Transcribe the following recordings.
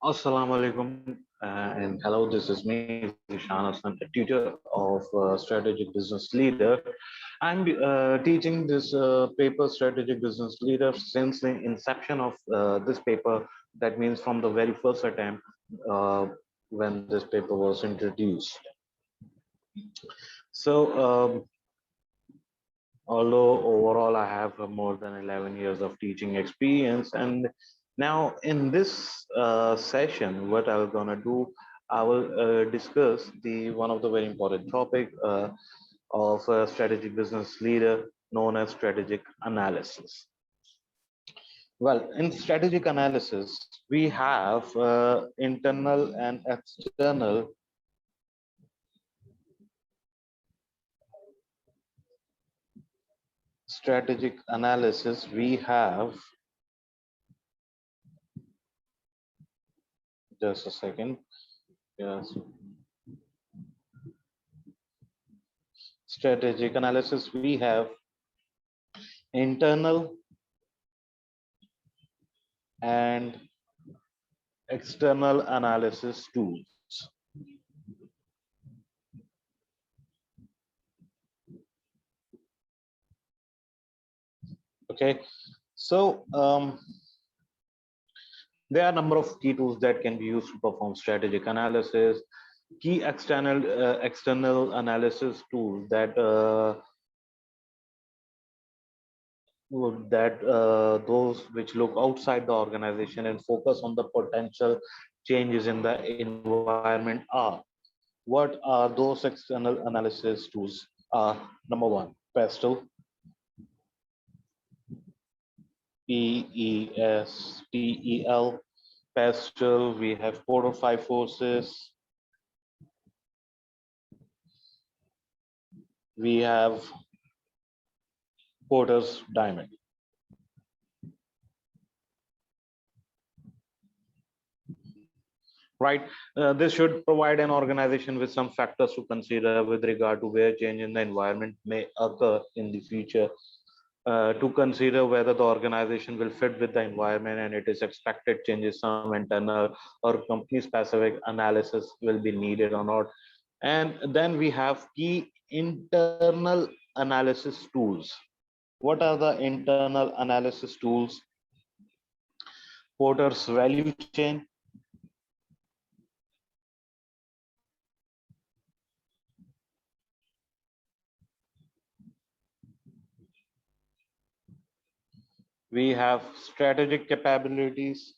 Assalamu alaikum and hello. This is me, Zeeshan, Hasan, a tutor of strategic business leader. I'm teaching this paper, strategic business leader, since the inception of this paper. That means from the very first attempt uh, when this paper was introduced. So, although overall I have more than 11 years of teaching experience, and now in this session what I'm gonna do, I will discuss the one of the very important topic of a strategic business leader known as strategic analysis. Well, in strategic analysis we have internal and external strategic analysis. We have, just a second. Yes. Strategic analysis, we have internal and external analysis tools. Okay, so there are a number of key tools that can be used to perform strategic analysis. Key external analysis tools that those which look outside the organization and focus on the potential changes in the environment are. What are those external analysis tools? Number one, PESTEL, PESTEL, PESTEL. We have Porter 5 forces. We have Porter's diamond. Right. This should provide an organization with some factors to consider with regard to where change in the environment may occur in the future, to consider whether the organization will fit with the environment and it is expected changes, some internal or company specific analysis will be needed or not. And then we have key internal analysis tools. What are the internal analysis tools? Porter's value chain, we have strategic capabilities,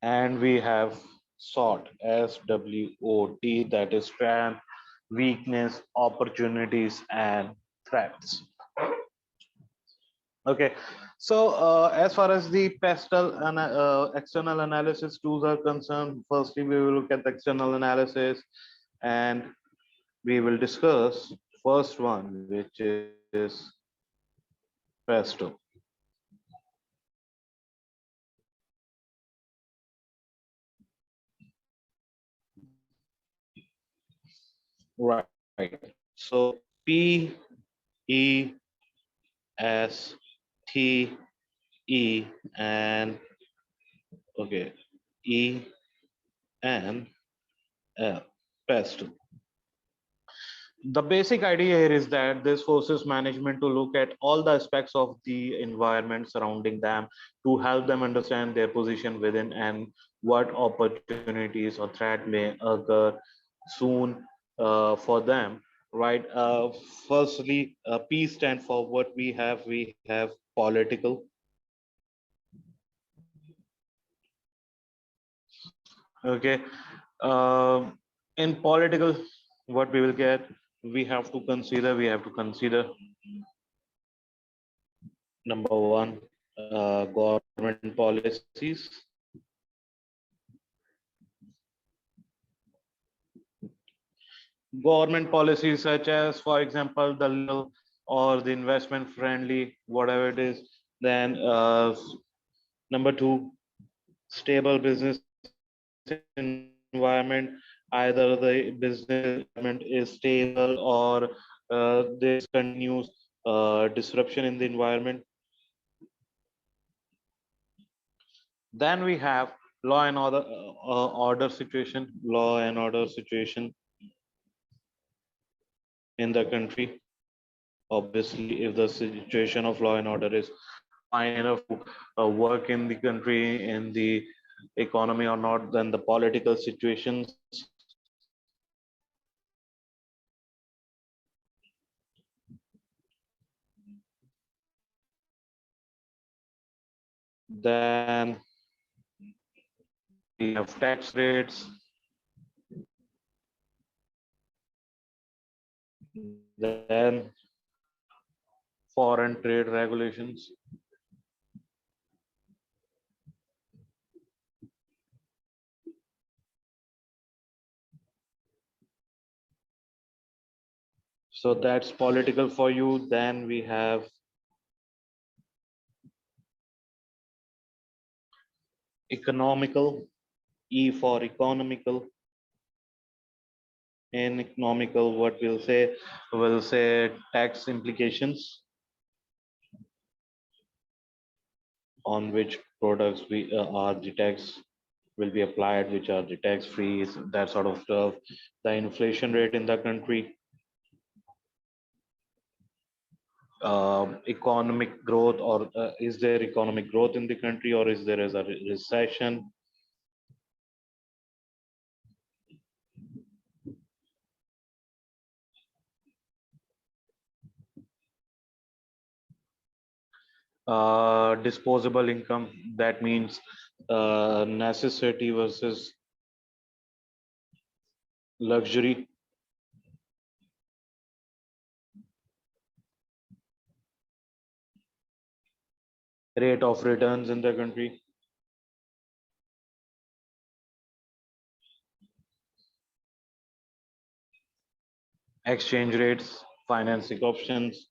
and we have SWOT, SWOT, that is strength, weakness, opportunities, and threats. Okay, so as far as the PESTEL and external analysis tools are concerned, firstly we will look at the external analysis, and we will discuss first one, which is PESTEL. Right. So P E S T E and okay, E N L, PESTEL. The basic idea here is that this forces management to look at all the aspects of the environment surrounding them to help them understand their position within and what opportunities or threat may occur soon for them, right? Firstly, P stand for what we have. We have political. Okay. In political, what we will get, we have to consider number one, government policies. Government policies such as, for example, the legal or the investment friendly, whatever it is. Then number two, stable business environment. Either the business environment is stable or this continues disruption in the environment. Then we have law and order situation in the country. Obviously, if the situation of law and order is fine enough to work in the country, in the economy or not, then the political situations. Then we have tax rates, then foreign trade regulations. So that's political for you. Then we have economical, E for economical. In economical, what we'll say tax implications on which products we are the tax will be applied, which are the tax free, that sort of stuff. The inflation rate in the country, economic growth, or is there economic growth in the country, or is there a recession? Disposable income, that means necessity versus luxury. Rate of returns in the country, exchange rates, financing options.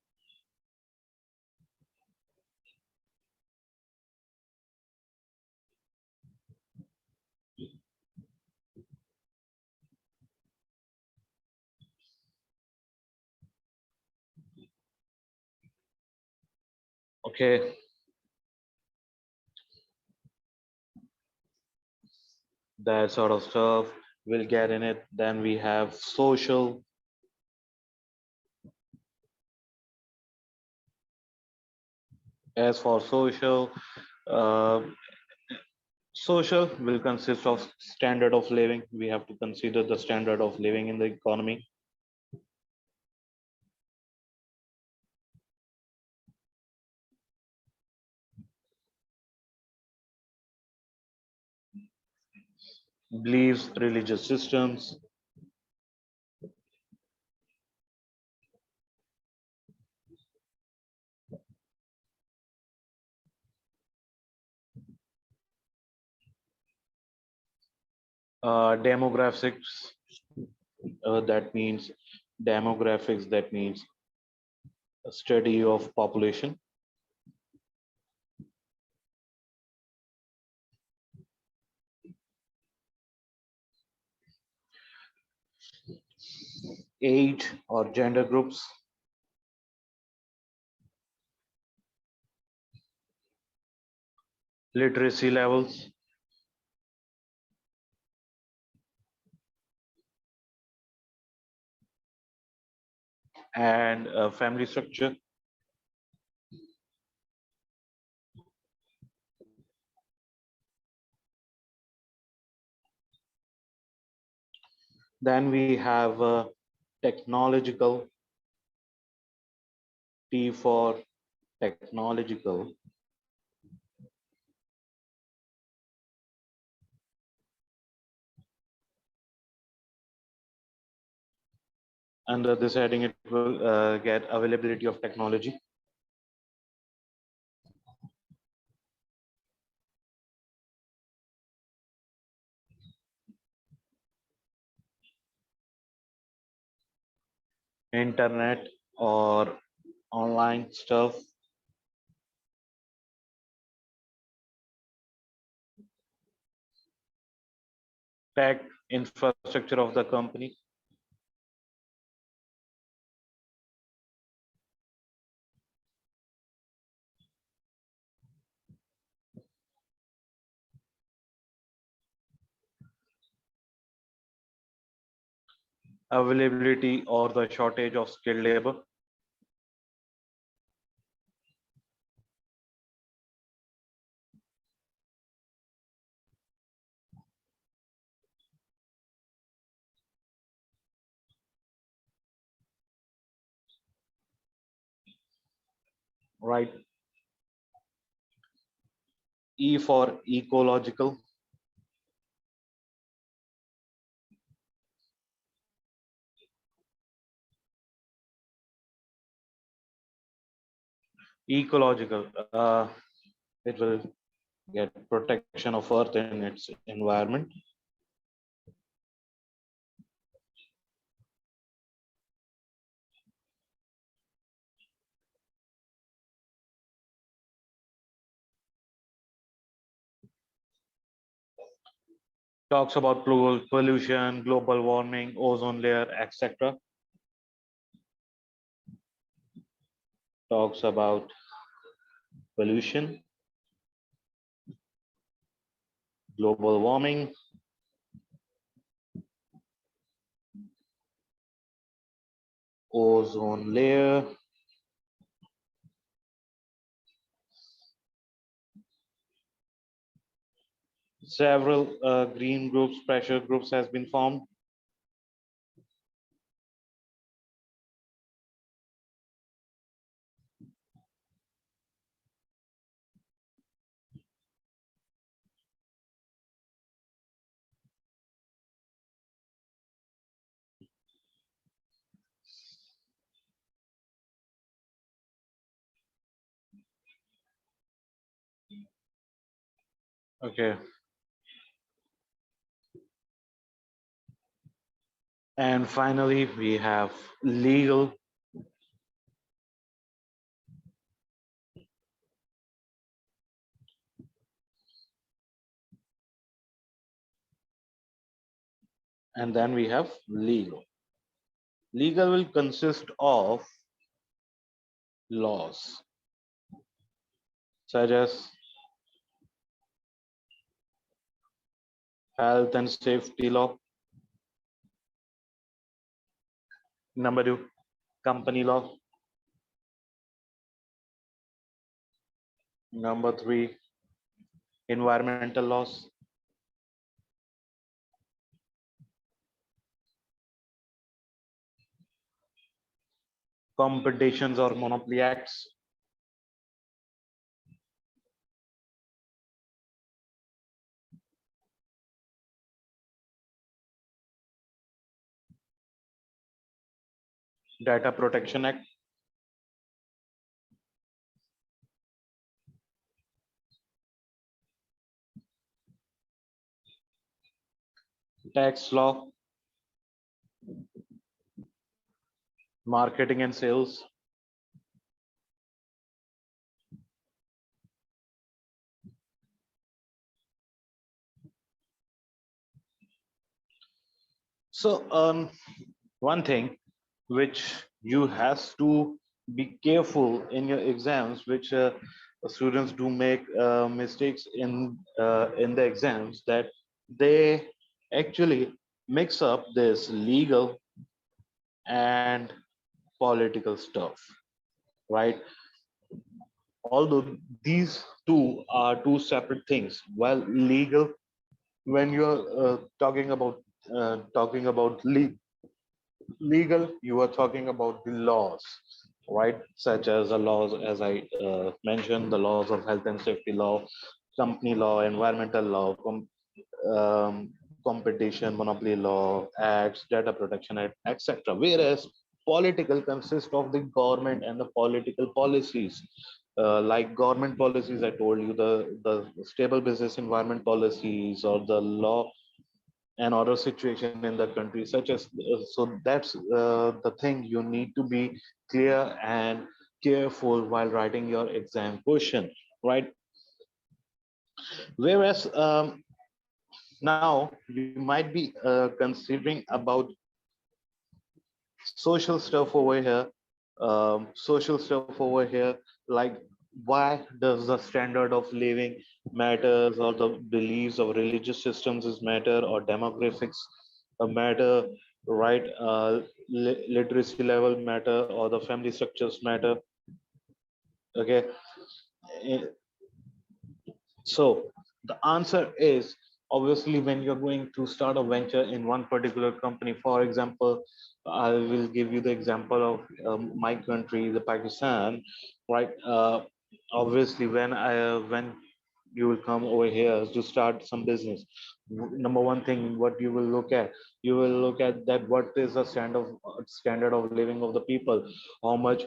Okay, that sort of stuff will get in it. Then we have social. As for social, uh, social will consist of standard of living. We have to consider the standard of living in the economy. Beliefs, religious systems. Demographics, that means demographics, that means a study of population. Age or gender groups. Literacy levels. And family structure. Then we have technological, T for technological. Under this heading, it will get availability of technology. Internet or online stuff. Tech infrastructure of the company. availability or the shortage of skilled labor. Right. E for ecological. Ecological. It will get protection of earth and its environment. Talks about pollution, global warming, ozone layer, etc. Talks about pollution, global warming, ozone layer, several green groups, pressure groups has been formed. Okay. And finally, we have legal. And then we have legal. Legal will consist of laws, such as health and safety law. Number two, company law. Number three, environmental laws. Competitions or monopoly acts. Data Protection Act. Tax law. Marketing and sales. So one thing which you has to be careful in your exams, which students do make mistakes in the exams, that they actually mix up this legal and political stuff, right? Although these two are two separate things, while legal, when you're talking about legal, you are talking about the laws, right? Such as the laws, as I mentioned, the laws of health and safety law, company law, environmental law, um, competition, monopoly law, acts, data protection act, etc. Whereas political consists of the government and the political policies. Like government policies, I told you, the stable business environment policies, or the law and order situation in the country, such as so that's the thing you need to be clear and careful while writing your exam question, right? Whereas now you might be considering about social stuff over here, social stuff over here, like why does the standard of living matters, or the beliefs of religious systems is matter, or demographics matter, right? Literacy level matter or the family structures matter. Okay. Eh, So the answer is obviously when you're going to start a venture in one particular company. For example, I will give you the example of my country, the Pakistan, right? Obviously, when you will come over here to start some business, number one thing what you will look at that what is the standard of living of the people, how much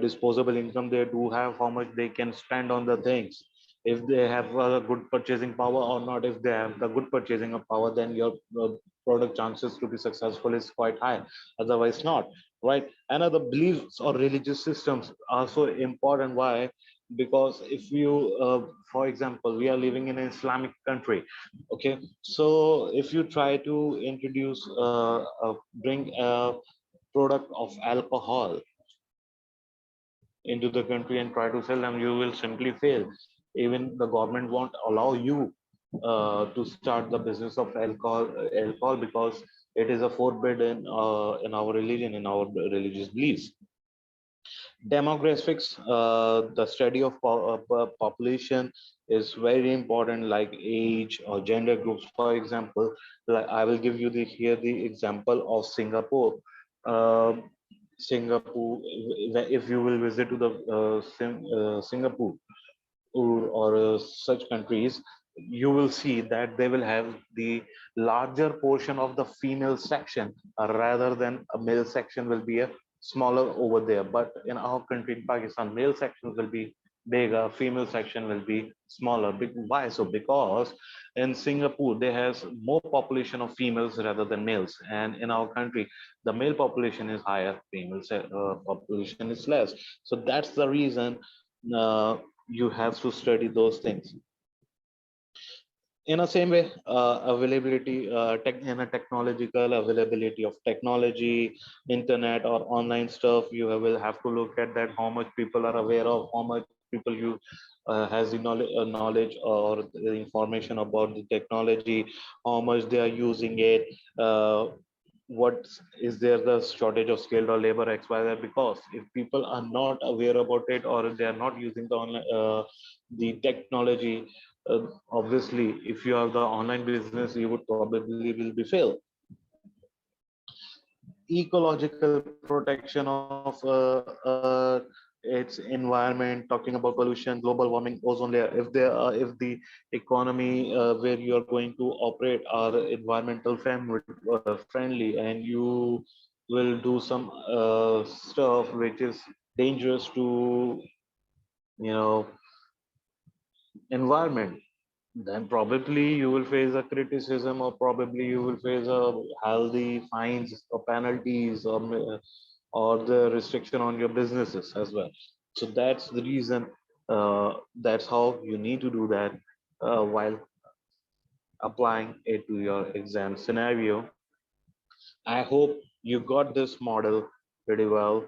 disposable income they do have, how much they can spend on the things, if they have a good purchasing power or not. If they have the good purchasing of power, then your product chances to be successful is quite high, otherwise not, right? Another beliefs or religious systems are so important. Why? Because if you for example, we are living in an Islamic country. Okay, so if you try to introduce bring a product of alcohol into the country and try to sell them, you will simply fail. Even the government won't allow you to start the business of alcohol because it is a forbidden in our religion, in our religious beliefs. Demographics, the study of population is very important, like age or gender groups. For example, like I will give you the example of Singapore. Uh, Singapore, if you will visit to the Singapore or such countries, you will see that they will have the larger portion of the female section rather than a male section will be a smaller over there. But in our country, in Pakistan, male section will be bigger, female section will be smaller. Why? So because in Singapore, there has more population of females rather than males. And in our country, the male population is higher, female population is less. So that's the reason uh, you have to study those things. In the same way, availability in a technological availability of technology, internet or online stuff, you will have to look at that how much people are aware of, how much people you has the knowledge or the information about the technology, how much they are using it, what is there the shortage of skilled or labor xyz. Because if people are not aware about it or they are not using the online the technology, uh, obviously if you have the online business you would probably will be fail. Ecological protection of its environment, talking about pollution, global warming, ozone layer. If the economy where you are going to operate are environmental friendly, and you will do some stuff which is dangerous to you know environment, then probably you will face a criticism, or probably you will face a healthy fines or penalties, or the restriction on your businesses as well. So that's the reason, that's how you need to do that while applying it to your exam scenario. I hope you got this model pretty well.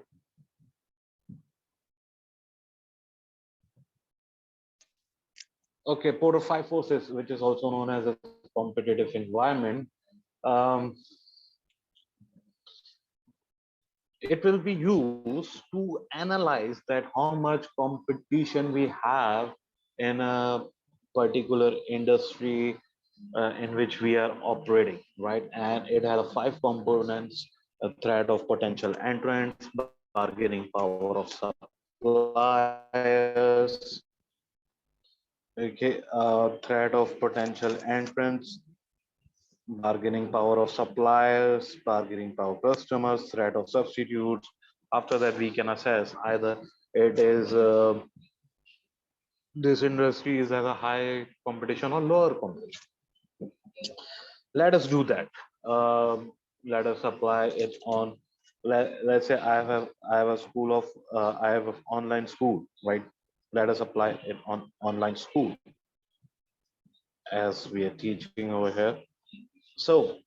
Okay, Porter 5 forces, which is also known as a competitive environment. um, it will be used to analyze that how much competition we have in a particular industry in which we are operating, right? And it has five components: a threat of potential entrants, bargaining power of suppliers, okay, threat of potential entrants, bargaining power of suppliers, bargaining power of customers, threat of substitutes. After that, we can assess either it is this industry is at a high competition or lower competition. Let us do that. Let us apply it on. Let's say I have a school of I have an online school, right? Let us apply it on online school as we are teaching over here. So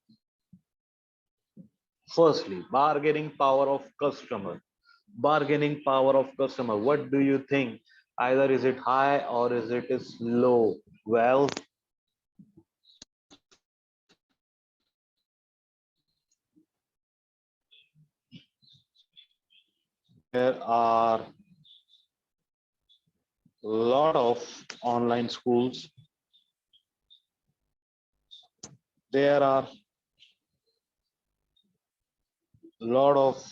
firstly, bargaining power of customer. Bargaining power of customer. What do you think? Either is it high or is it is low? Well, there are a lot of online schools. There are a lot of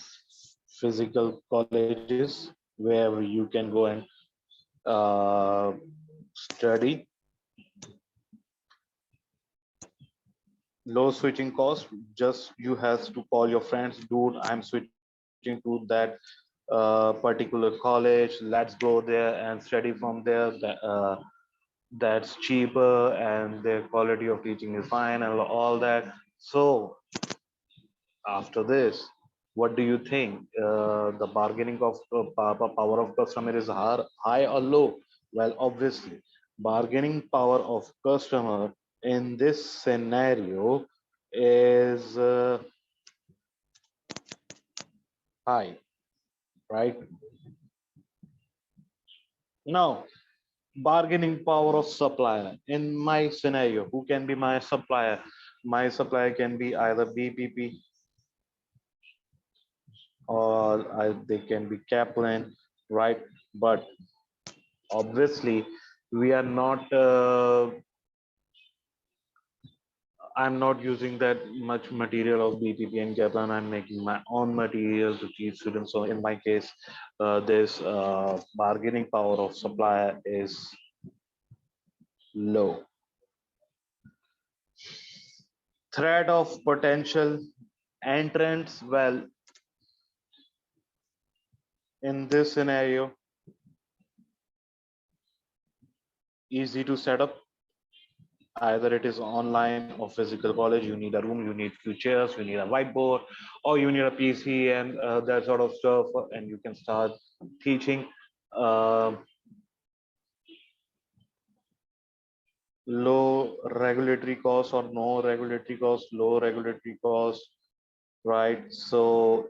physical colleges where you can go and uh, study. Low switching cost, just you have to call your friends, dude, I'm switching to that particular college, let's go there and study from there. That's cheaper and their quality of teaching is fine and all that. So after this, what do you think? The bargaining of power of customer is high or low? Well, obviously, bargaining power of customer in this scenario is high, right? Now, bargaining power of supplier. In my scenario, who can be my supplier? My supplier can be either BPP or they can be Kaplan, right? But obviously, we are not. I'm not using that much material of BPP and Kaplan. I'm making my own material to teach students. So in my case, this bargaining power of supplier is low. Threat of potential entrants. Well, in this scenario, easy to set up. Either it is online or physical college, you need a room, you need few chairs, you need a whiteboard, or you need a PC and that sort of stuff, and you can start teaching. Um Low regulatory costs or no regulatory costs, low regulatory costs, right? So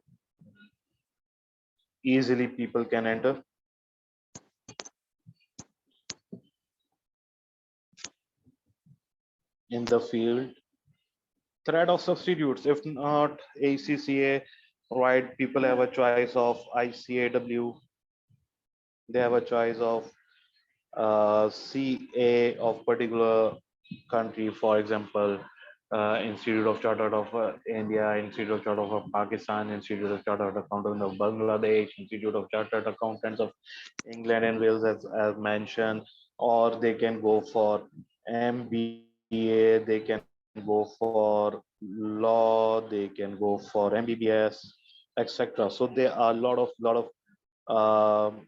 easily people can enter in the field. Threat of substitutes, if not ACCA, right? People have a choice of ICAW, they have a choice of CA of particular country, for example, Institute of Chartered of India, Institute of Chartered of Pakistan, Institute of Chartered Accountants of Bangladesh, Institute of Chartered Accountants of England and Wales, as mentioned, or they can go for MBA, they can go for law, they can go for MBBS, etc. So there are a lot of um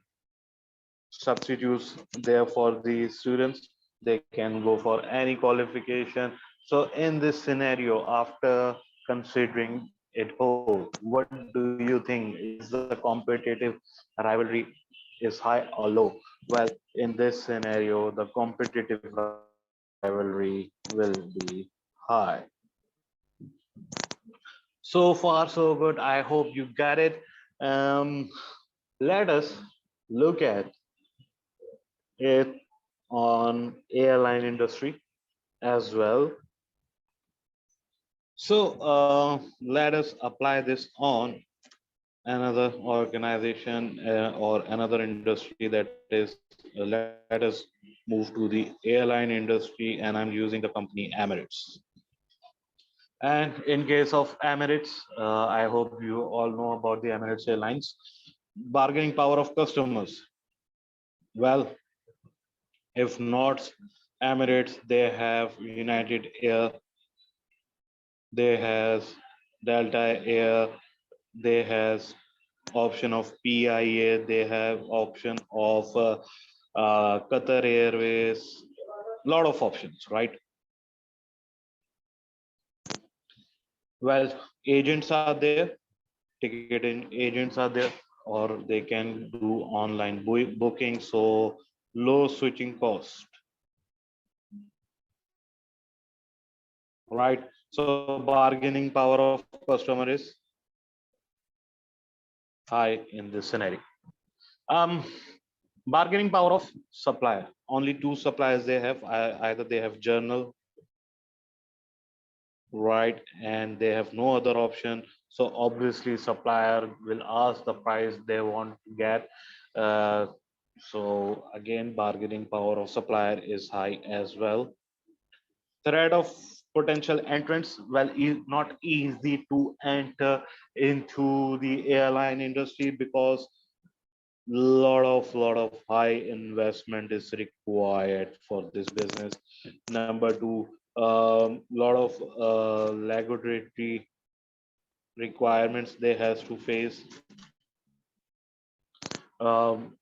substitutes there for the students. They can go for any qualification. So in this scenario, after considering it whole, what do you think? Is the competitive rivalry is high or low? Well, in this scenario, the competitive rivalry will be high. So far so good, I hope you get it. um, Let us look at it on airline industry as well. So let us apply this on another organization or another industry, that is let us move to the airline industry, and I'm using the company Emirates. And in case of Emirates, I hope you all know about the Emirates Airlines. Bargaining power of customers. Well, if not Emirates, they have United Air, they has Delta Air, they has option of PIA, they have option of Qatar Airways, lot of options, right? Well, agents are there, ticketing agents are there, or they can do online booking, so low switching cost, right? So bargaining power of customer is high in this scenario. um Bargaining power of supplier, only two suppliers they have. Either they have journal, right, and they have no other option. So obviously supplier will ask the price they want to get. uh, so again, bargaining power of supplier is high as well. Threat of potential entrants, well, not easy to enter into the airline industry because lot of high investment is required for this business. Number two, lot of regulatory requirements they has to face, um,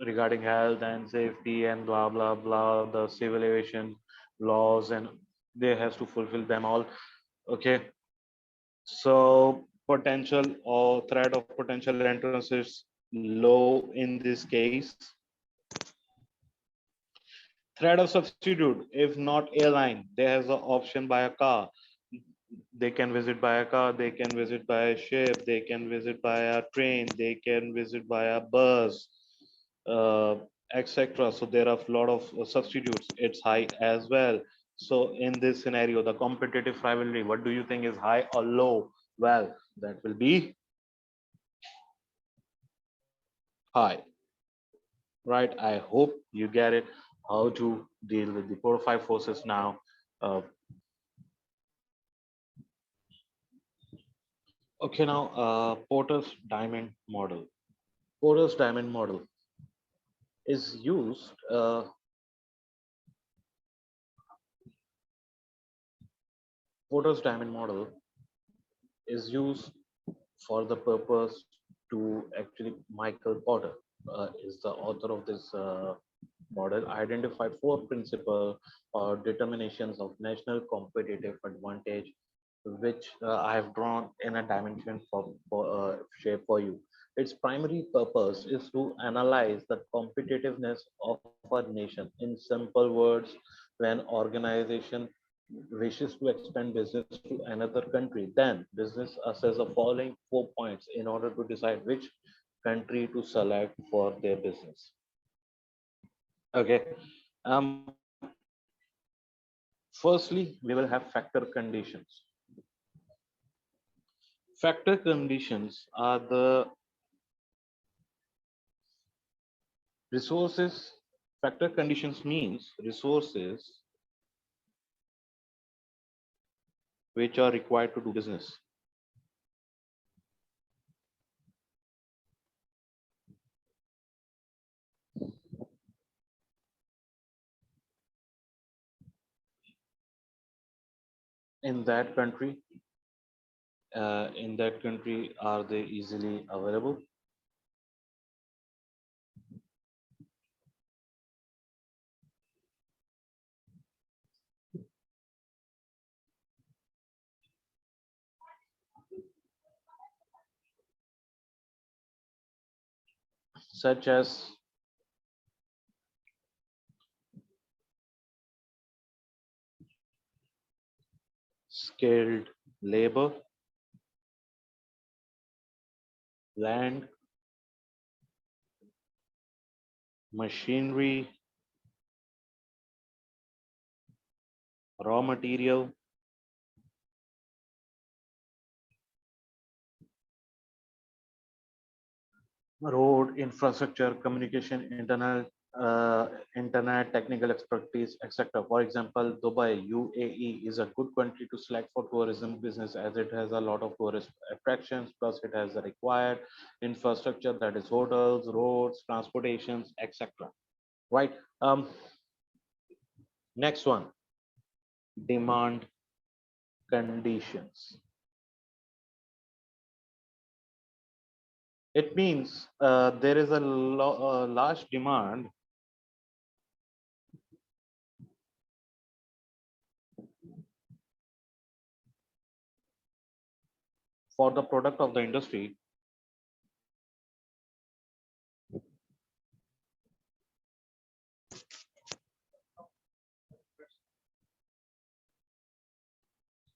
regarding health and safety and blah blah blah, the civil aviation laws, and they has to fulfill them all. Okay, so potential or threat of potential entrance is low in this case. Threat of substitute, if not airline, they has the option by a car. They can visit by a car, they can visit by a ship, they can visit by a train, they can visit by a bus, uh, etc. So there are a lot of substitutes. It's high as well. So in this scenario, the competitive rivalry, what do you think is high or low? Well, that will be high, right? I hope you get it. How to deal with the 4 or 5 forces now. Uh, okay, now Porter's diamond model. Porter's diamond model is used. Porter's diamond model is used for the purpose to actually Michael Porter is the author of this model, identified 4 principles or determinations of national competitive advantage, which I have drawn in a dimension for shape for you. Its primary purpose is to analyze the competitiveness of a nation. In simple words, when organization wishes to expand business to another country, then business assess the following 4 points in order to decide which country to select for their business. Okay. Um, Firstly, we will have factor conditions. Factor conditions are the resources. Factor conditions means resources which are required to do business. In that country, are they easily available? Such as skilled labor, land, machinery, raw material, road infrastructure, communication, internet, technical expertise, etc. For example, Dubai, UAE is a good country to select for tourism business as it has a lot of tourist attractions, plus it has the required infrastructure, that is hotels, roads, transportations, etc. Right. Next one, demand conditions. It means there is a large demand for the product of the industry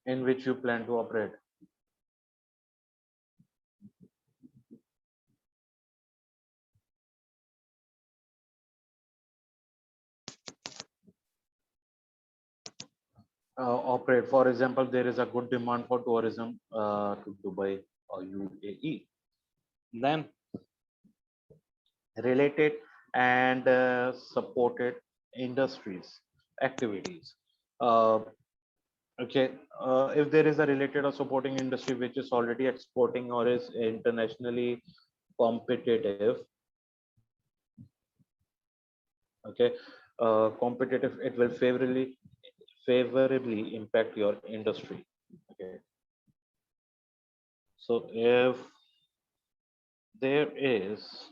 in which you plan to operate. operate. For example, there is a good demand for tourism to Dubai or UAE. Then related and supported industries activities. Uh, okay, if there is a related or supporting industry which is already exporting or is internationally competitive, okay, competitive, it will favorably impact your industry. Okay, so if there is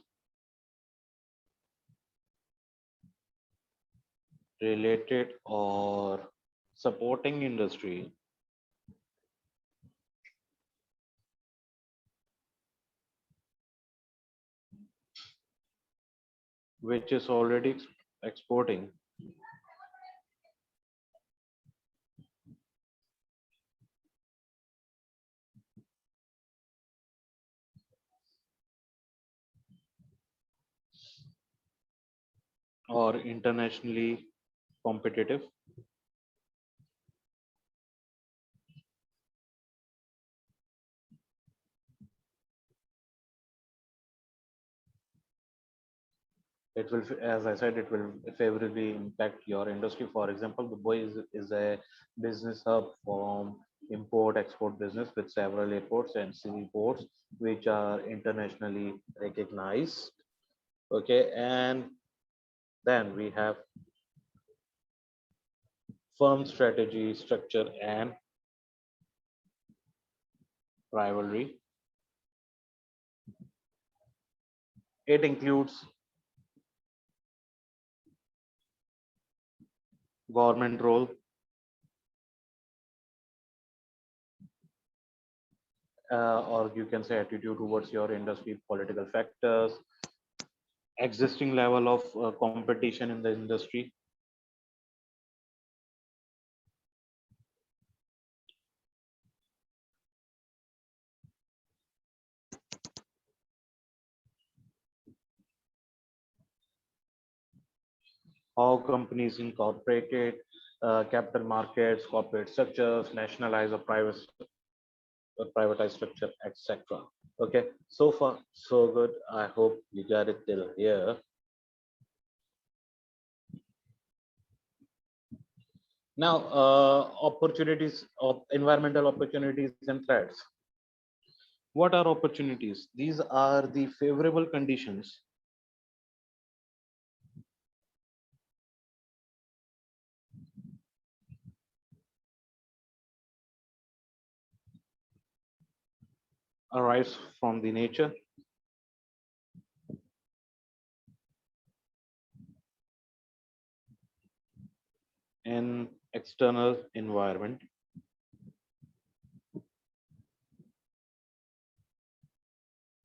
related or supporting industry which is already exporting or internationally competitive, it will, as I said, it will favorably impact your industry. For example, Dubai is a business hub from import export business with several airports and civil ports which are internationally recognized. Okay, and then we have firm strategy, structure, and rivalry. It includes government role, or you can say attitude towards your industry, political factors, existing level of competition in the industry. How companies incorporated, capital markets, corporate structures, nationalize or privatized structure, etc. Okay, so far so good. I hope you got it till here. Now, opportunities of environmental opportunities and threats. What are opportunities? These are the favorable conditions arise from the nature and external environment.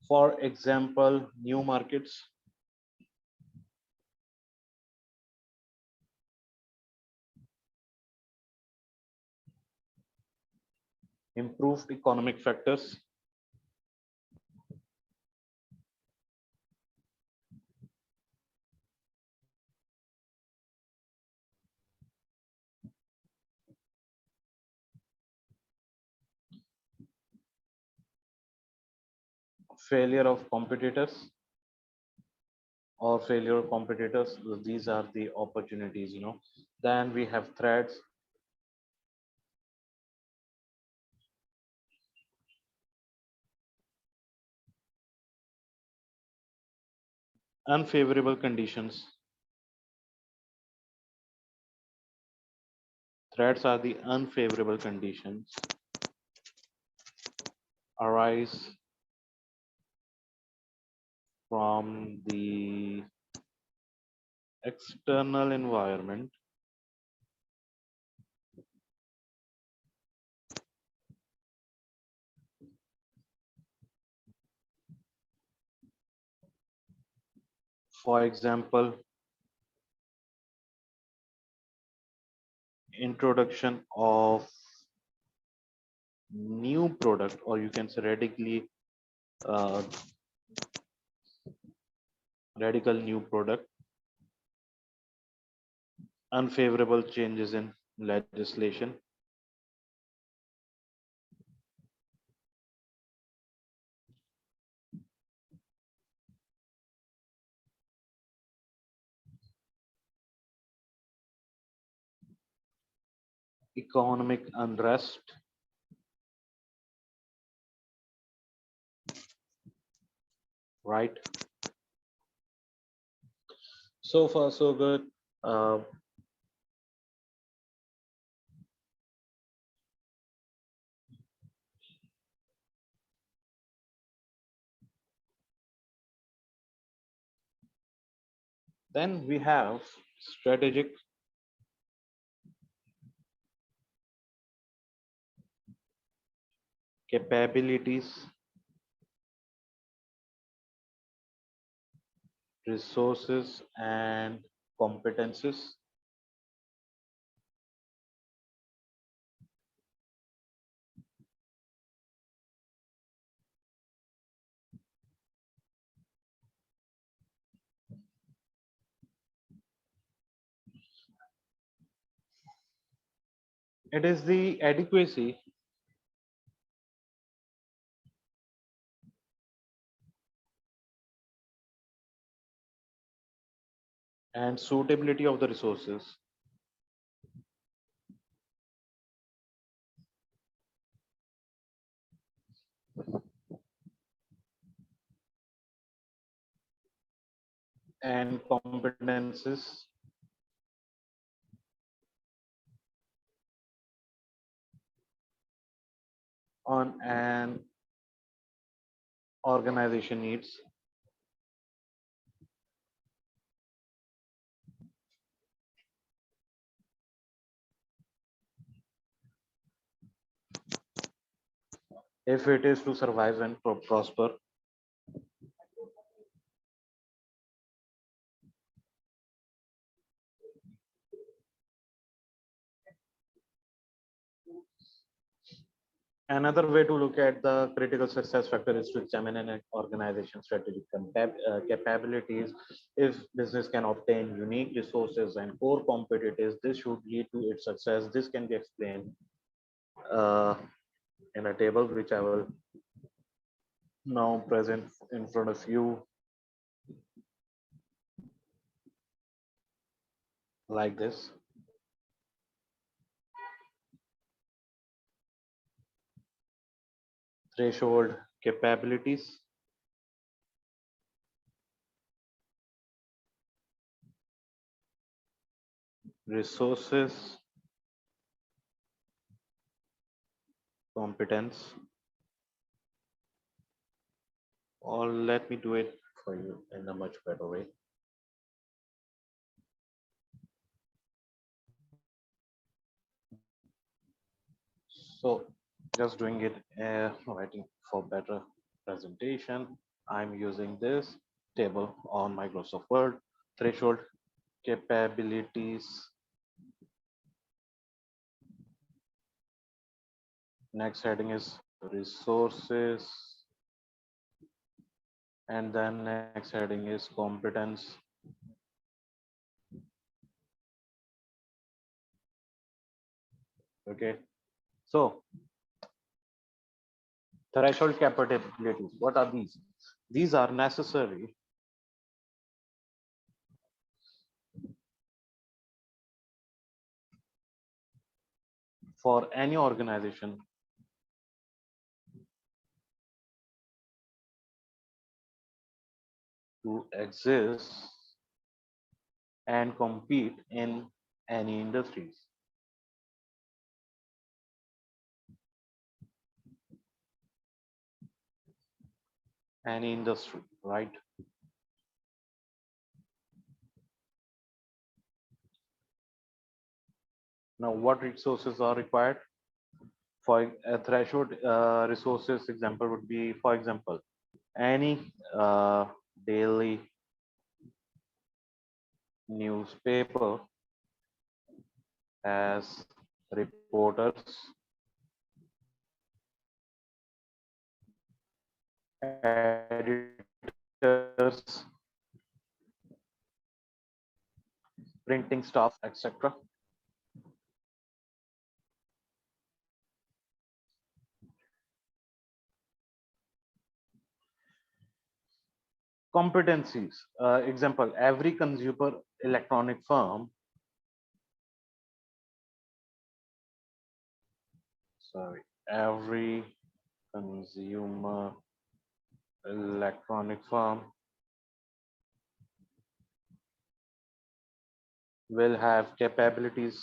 For example, new markets, improved economic factors, failure of competitors or failure of competitors. These are the opportunities, you know. Then we have threats, unfavorable conditions. Threats are the unfavorable conditions arise from the external environment. For example, introduction of new product, or you can say uh, radical new product, unfavorable changes in legislation, economic unrest, right? So far, so good. Uh, then we have strategic capabilities, resources, and competences. It is the adequacy and suitability of the resources and competences on an organization needs. If it is to survive and prosper. Another way to look at the critical success factor is to examine an organization strategic capabilities. If business can obtain unique resources and core competitors, this should lead to its success. This can be explained uh, in a table which I will now present in front of you like this. Threshold capabilities, resources, competence, or let me do it for you in a much better way. So just doing it writing for better presentation. I'm using this table on Microsoft Word. Threshold capabilities. Next heading is resources. And then next heading is competence. Okay. So threshold capabilities. What are these? These are necessary for any organization to exist and compete in any industries. Any industry, right? Now, what resources are required? For a threshold resources example would be, for example, any daily newspaper has reporters, editors, printing staff, etc. Competencies, example, every consumer electronic firm sorry, every consumer electronic firm will have capabilities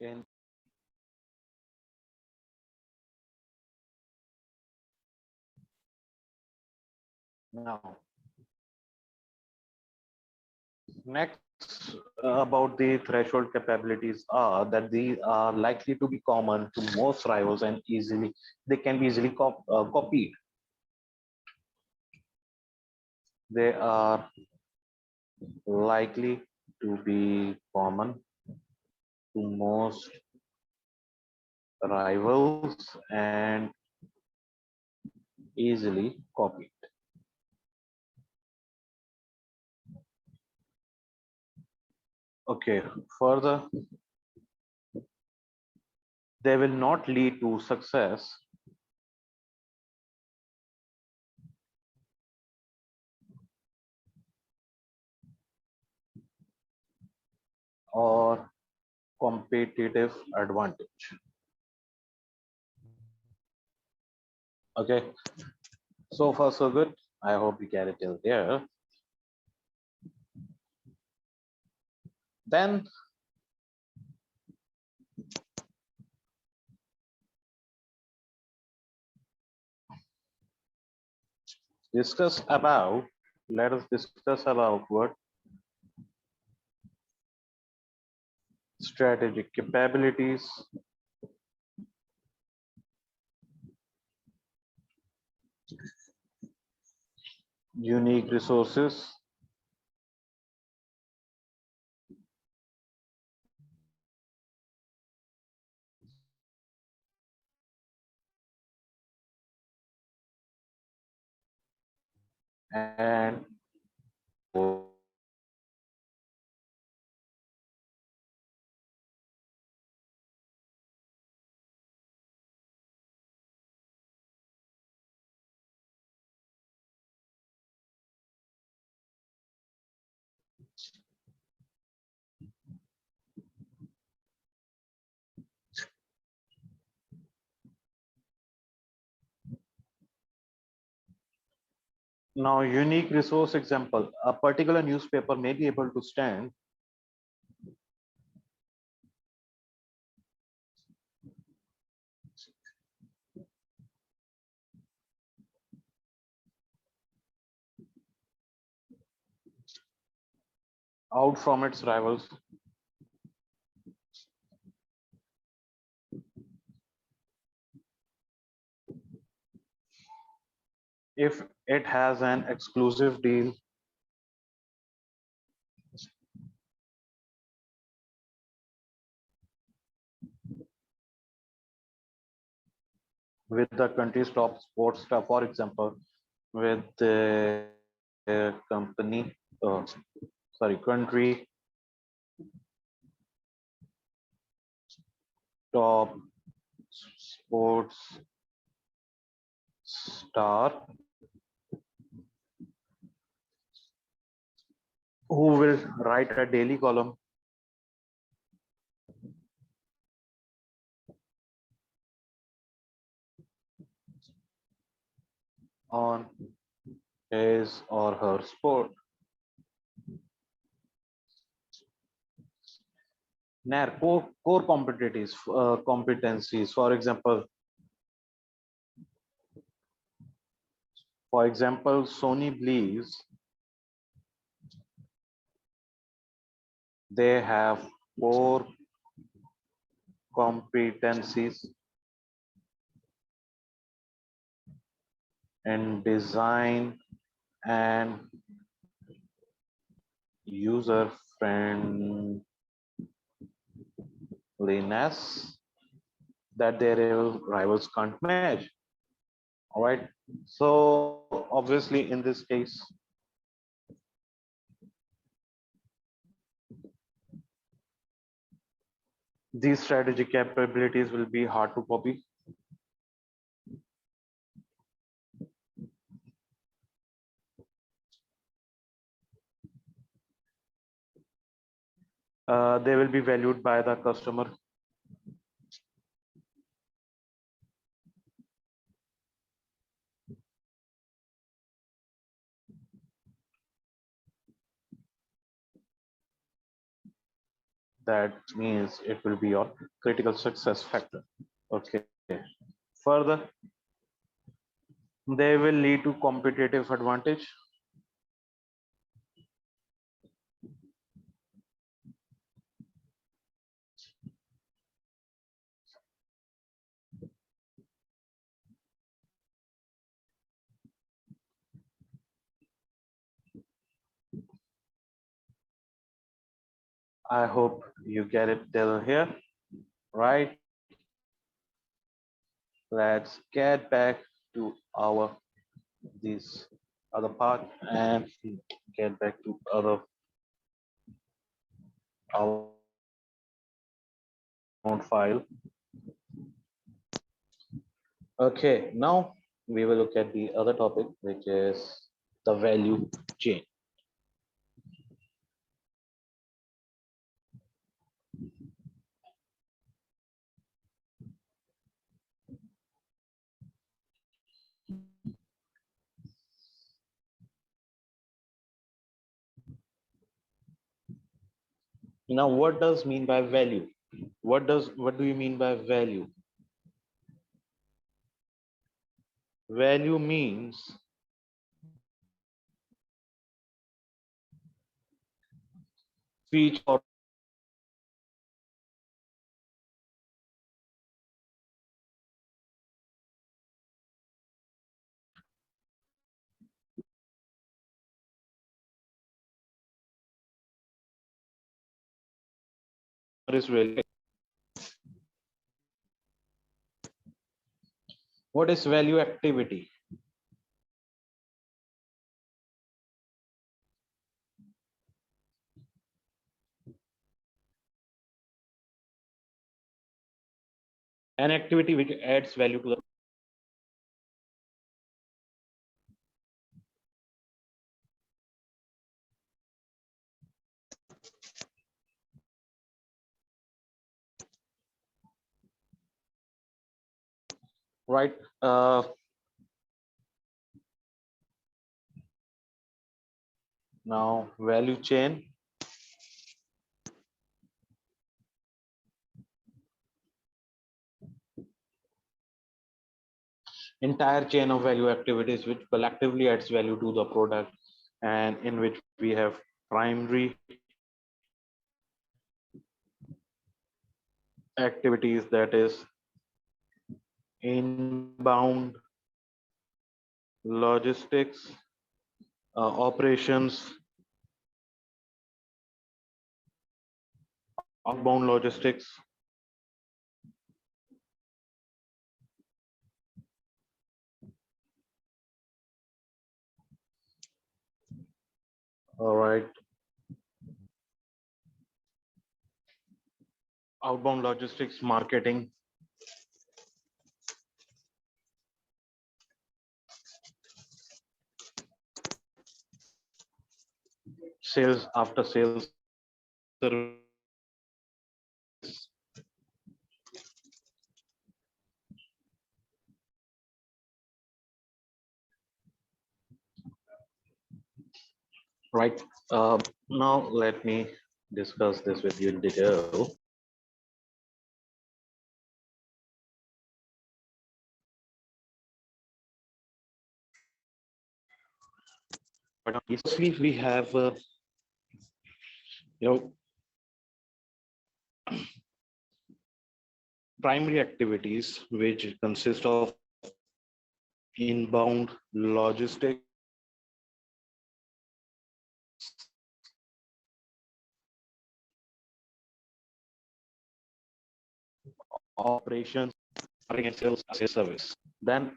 in now. Next, about the threshold capabilities are that these are likely to be common to most rivals and easily they can be easily copied. They are likely to be common to most rivals and easily copied. Okay, further, they will not lead to success or competitive advantage. Okay, so far so good. I hope you get it till there. Then discuss about, let us discuss about what strategic capabilities, unique resources, and now unique resource example, a particular newspaper may be able to stand out from its rivals if it has an exclusive deal with the country's top sports star, for example, with the company, sorry, country top sports star who will write a daily column on his or her sport. Now, core competencies, for example, Sony believes they have core competencies in design and user friendliness that their rivals can't match. All right. So obviously, in this case, these strategic capabilities will be hard to copy. They will be valued by the customer. That means it will be your critical success factor. Okay. Further, they will lead to competitive advantage. I hope you get it till here, right? Let's get back to our this other part and get back to other our own file. Okay, now we will look at the other topic, which is the value chain. Now, what does mean by value? What do you mean by value? Value means feature or is really what is value activity? An activity which adds value to the right. Now value chain. Entire chain of value activities which collectively adds value to the product, and in which we have primary activities, that is inbound logistics, operations, outbound logistics. All right. Outbound logistics, marketing, sales, after sales service, right? Now let me discuss this with you in detail. But basically, we have you know primary activities which consist of inbound logistics, operations, marketing and sales service. Then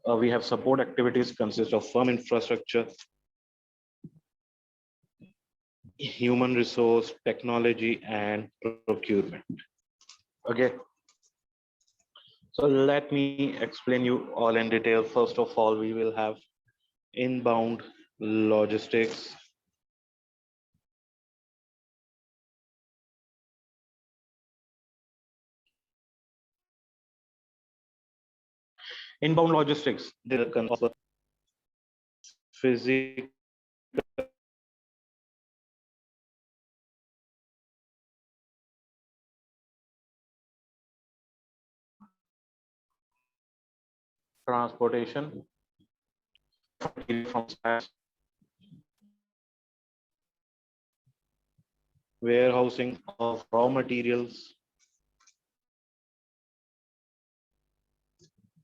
we have support activities consist of firm infrastructure, human resource, technology, and procurement. Okay. So let me explain you all in detail. First of all, we will have inbound logistics. Inbound logistics, they offer physical transportation, from warehousing of raw materials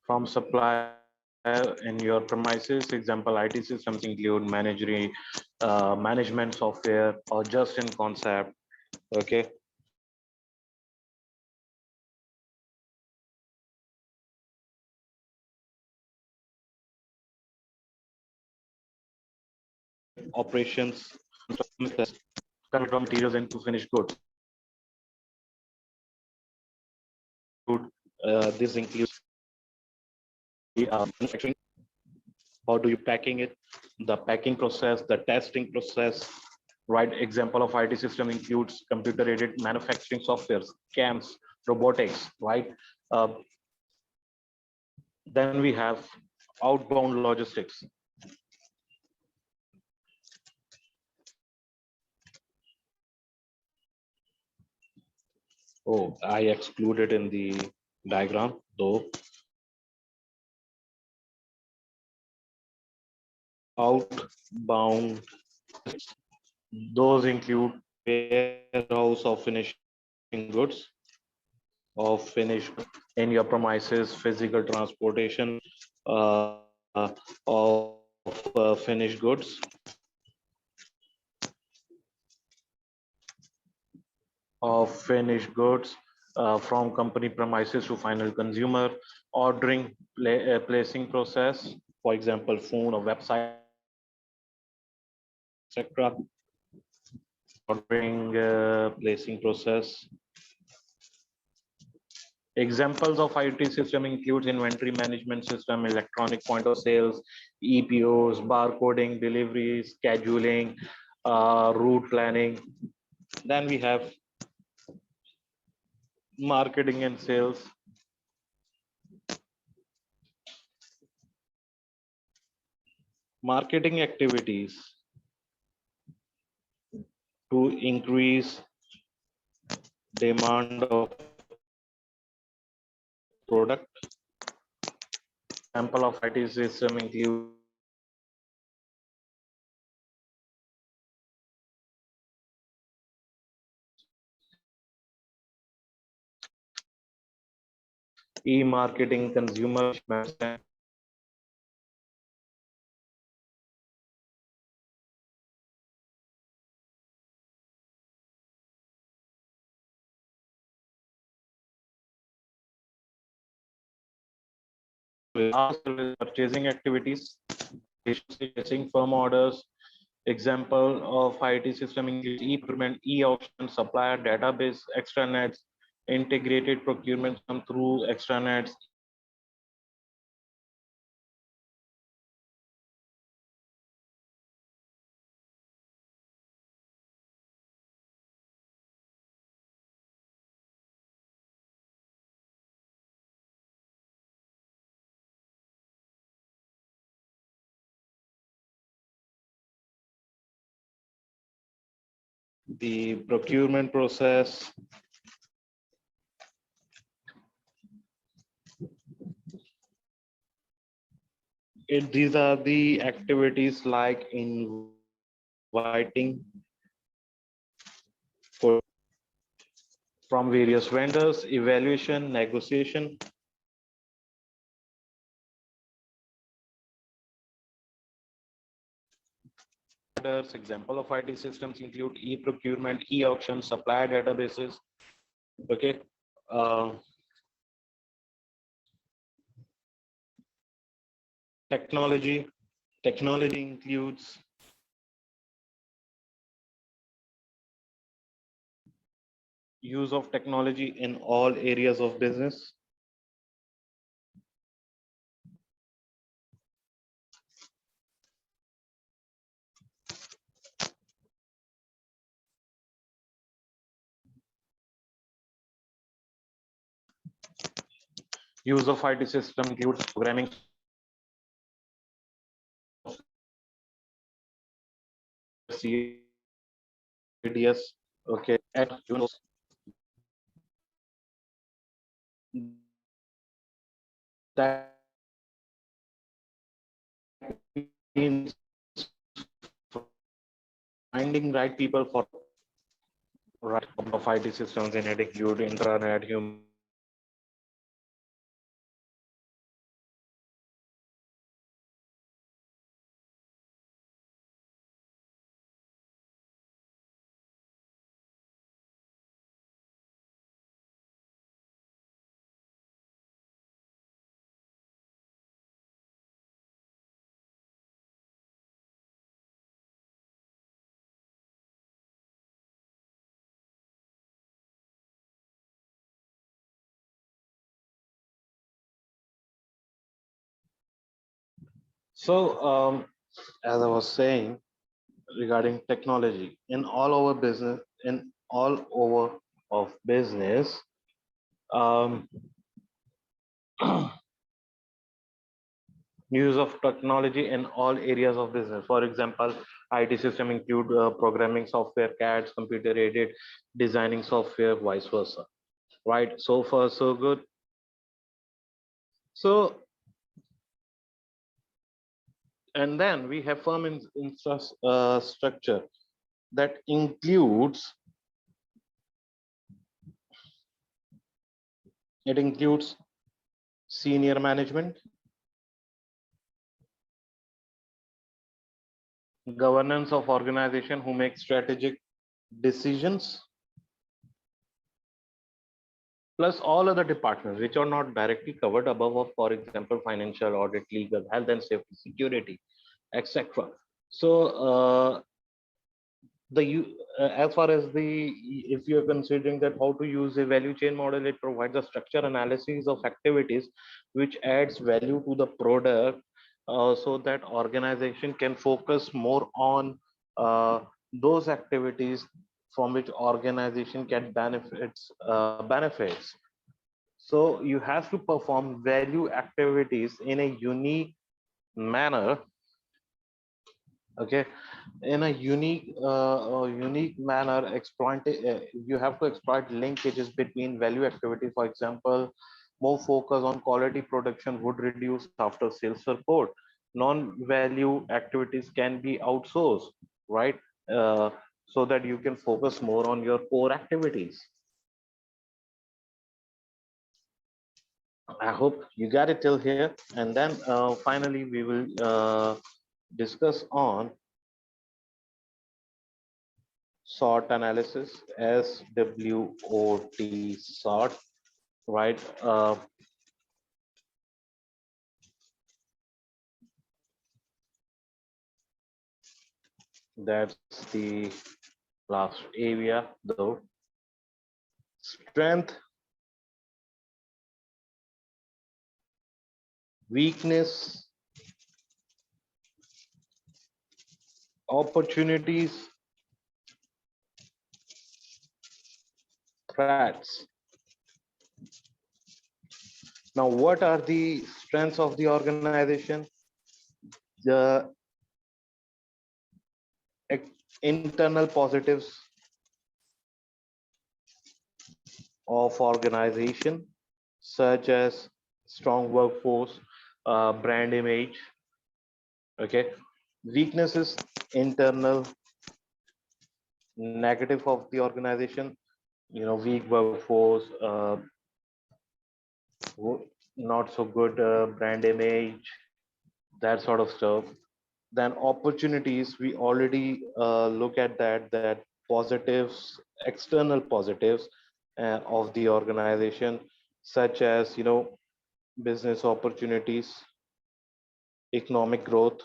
from supplier in your premises. Example, IT systems include management software or just in concept. Okay, operations, convert raw materials into finished goods. This includes manufacturing. How do you packing it? The packing process, the testing process. Right example of IT system includes computer-aided manufacturing softwares, CAMs, robotics. Right. Then we have outbound logistics. Oh, I excluded in the diagram though. Outbound, those include warehouse of finishing goods, of finished in your premises, physical transportation uh, of finished goods, from company premises to final consumer, ordering, placing process, for example, phone or website, etc. Ordering, placing process. Examples of IT system includes inventory management system, electronic point of sales, EPOs, barcoding, delivery, scheduling, route planning. Then we have marketing and sales. Marketing activities to increase demand of product. Example of IT system include e-marketing, consumer management, purchasing activities, purchasing firm orders. Example of IT system includes e-procurement, e-auction, supplier database, extranets, integrated procurement come through extranets. The procurement process, these are the activities like inviting for from various vendors, evaluation, negotiation. Example of IT systems include e-procurement, e-auction, supplier databases. Okay. Uh, technology. Technology includes use of technology in all areas of business. Use of IT system includes programming software, CADS, okay, and that means finding right people for right of IT systems in include intranet, human So, as I was saying regarding technology, in all over business, in all over of business, um, use of technology in all areas of business. For example, IT system include programming software, CADs, computer aided designing software, vice versa. Right. So far, so good. So, and then we have firm infrastructure that includes it includes senior management, governance of organization who make strategic decisions, plus all other departments which are not directly covered above, of, for example, financial, audit, legal, health and safety, security, etc. So as far as the if you're considering that how to use a value chain model, it provides a structure analysis of activities which adds value to the product, so that organization can focus more on those activities from which organization can benefits. So you have to perform value activities in a unique manner, okay, in a unique manner. You have to exploit linkages between value activity. For example, more focus on quality production would reduce after sales support. Non-value activities can be outsourced, right? uh, so that you can focus more on your core activities. I hope you got it till here, and then finally we will discuss on SWOT analysis, SWOT, SWOT, right? That's the last area, though. Strength, weakness, opportunities, threats. Now, what are the strengths of the organization? The internal positives of organization, such as strong workforce, brand image. Okay, weaknesses, internal negative of the organization, weak workforce, not so good brand image, that sort of stuff. Then opportunities, we already look at that positives, external positives of the organization, such as business opportunities, economic growth,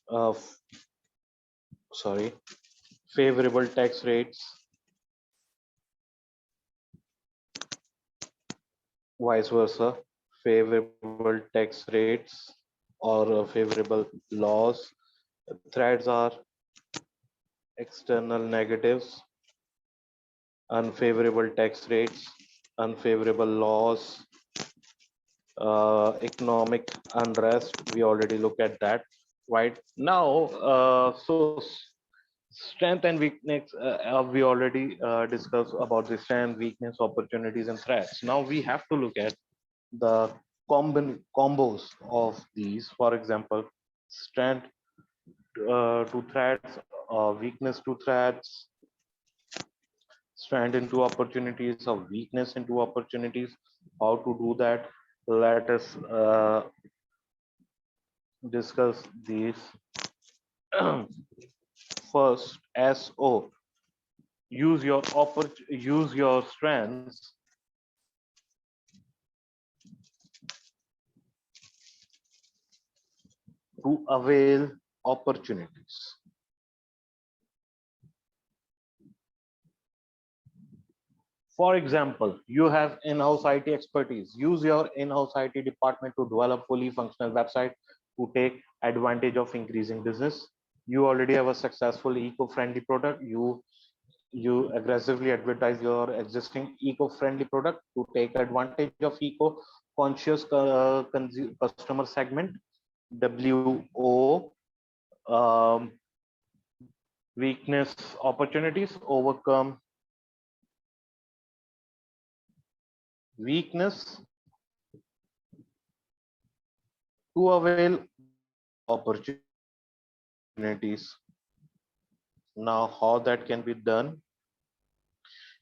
uh, sorry, favorable tax rates, vice versa, favorable tax rates or favorable laws. Threats are external negatives, unfavorable tax rates, unfavorable laws, economic unrest. We already look at that. Right now, strength and weakness, we already discussed about the strength, weakness, opportunities, and threats. Now we have to look at the combos of these. For example, strength to threats, weakness to threats, strength into opportunities, or weakness into opportunities. How to do that? Let us discuss these. First, SO. Use your strengths to avail opportunities. For example, you have in-house IT expertise. Use your in-house IT department to develop fully functional website to take advantage of increasing business. You already have a successful eco-friendly product. You aggressively advertise your existing eco-friendly product to take advantage of eco-conscious customer segment. WO, um, weakness opportunities, overcome weakness to avail opportunities. Now, how that can be done?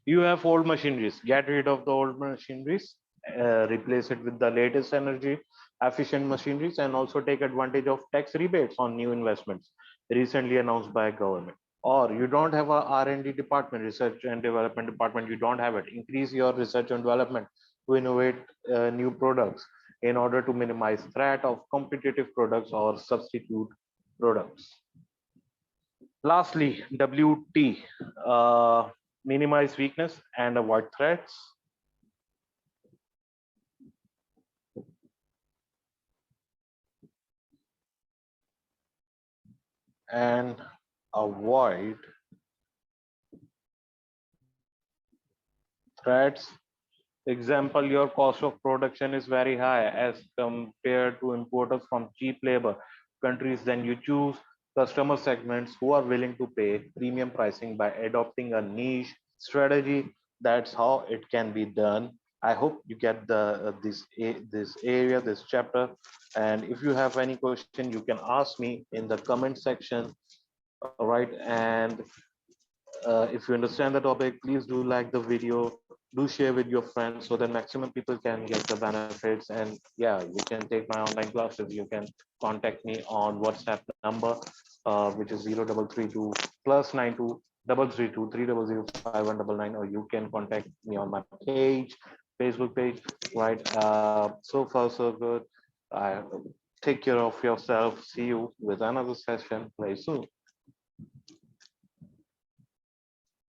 You have old machineries, get rid of the old machineries, replace it with the latest energy efficient machineries, and also take advantage of tax rebates on new investments recently announced by government. Or you don't have a R&D department, research and development department, you don't have it. Increase your research and development to innovate new products in order to minimize threat of competitive products or substitute products. Lastly, WT, minimize weakness and avoid threats. And avoid threats. Example, your cost of production is very high as compared to importers from cheap labor countries. Then you choose customer segments who are willing to pay premium pricing by adopting a niche strategy. That's how it can be done. I hope you get this area, this chapter. And if you have any question, you can ask me in the comment section. All right. And if you understand the topic, please do like the video, do share with your friends so that maximum people can get the benefits. And yeah, you can take my online classes. You can contact me on WhatsApp number, which is 0332 +92 332 300 5199, or you can contact me on my page, Facebook page, right? So far, so good. I take care of yourself. See you with another session very soon.